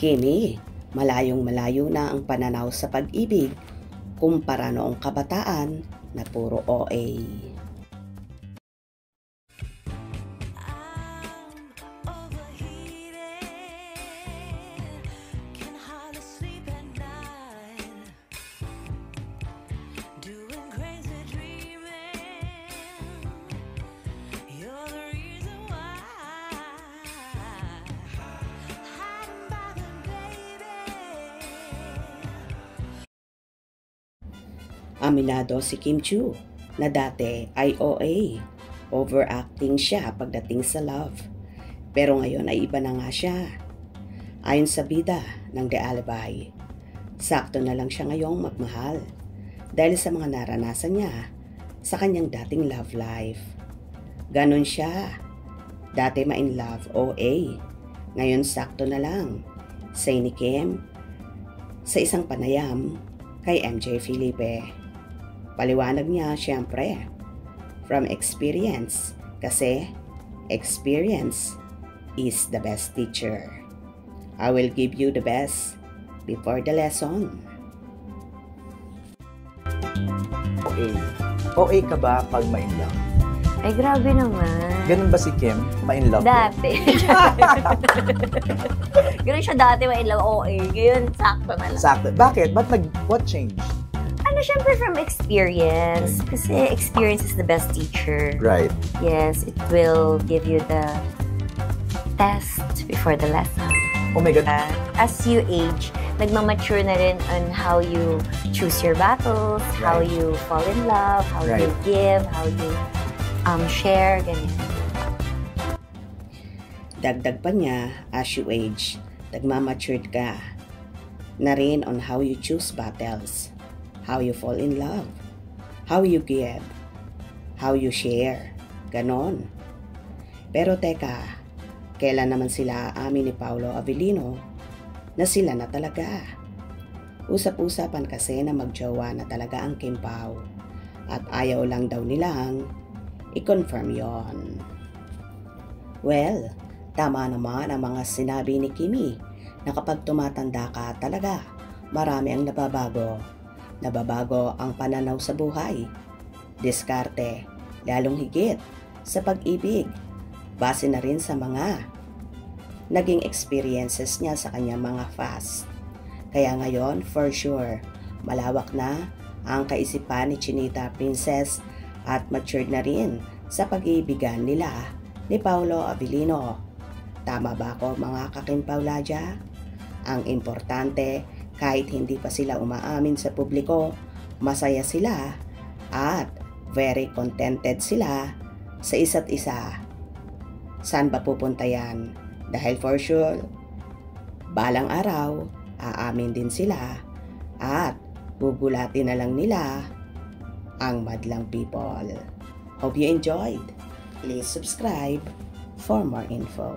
Kimi, malayong malayo na ang pananaw sa pag-ibig kumpara noong kabataan na puro OA. Aminado si Kim Chiu na dati ay OA. Overacting siya pagdating sa love. Pero ngayon ay iba na nga siya. Ayon sa bida ng The Alibi, sakto na lang siya ngayong magmahal dahil sa mga naranasan niya sa kanyang dating love life. Ganon siya. Dati ma-in love, OA. Ngayon sakto na lang. Say ni Kim sa isang panayam kay MJ Felipe. Paliwanag niya siyempre, from experience, kasi experience is the best teacher. I will give you the best before the lesson. OA ka ba pag ma-in love? Ay, grabe naman. Ganun ba si Kim? Ma-in love? Dati. Ganun siya dati, ma-in love, OA. Ngayon, sakto na lang. Sakto. Bakit? What changed? Syempre from experience. Kasi experience is the best teacher. Right. Yes, it will give you the test before the lesson. Oh my God. As you age, nagmamature na rin on how you choose your battles, Right. how you fall in love, how Right. you give, how you share, ganyan. Dagdag pa niya, as you age, nagmamatured ka na rin on how you choose battles, how you fall in love, how you give, how you share, ganon. Pero teka, kailan naman sila amin ni Paolo Avellino na sila na talaga? Usap-usapan kasi na magjowa na talaga ang Kim Pao at ayaw lang daw nilang i-confirm yon. Well, tama naman ang mga sinabi ni Kimi na kapag tumatanda ka talaga, marami ang nababago. Nababago ang pananaw sa buhay, diskarte, lalong higit sa pag-ibig, base na rin sa mga naging experiences niya sa kanyang mga fast. Kaya ngayon, for sure, malawak na ang kaisipan ni Chinita Princess at matured na rin sa pag-iibigan nila ni Paolo Avellino. Tama ba ako mga kakimpauladya? Ang importante, kahit hindi pa sila umaamin sa publiko, masaya sila at very contented sila sa isa't isa. Saan ba pupunta yan? Dahil for sure, balang araw, aamin din sila at bubulatin na lang nila ang madlang people. Hope you enjoyed. Please subscribe for more info.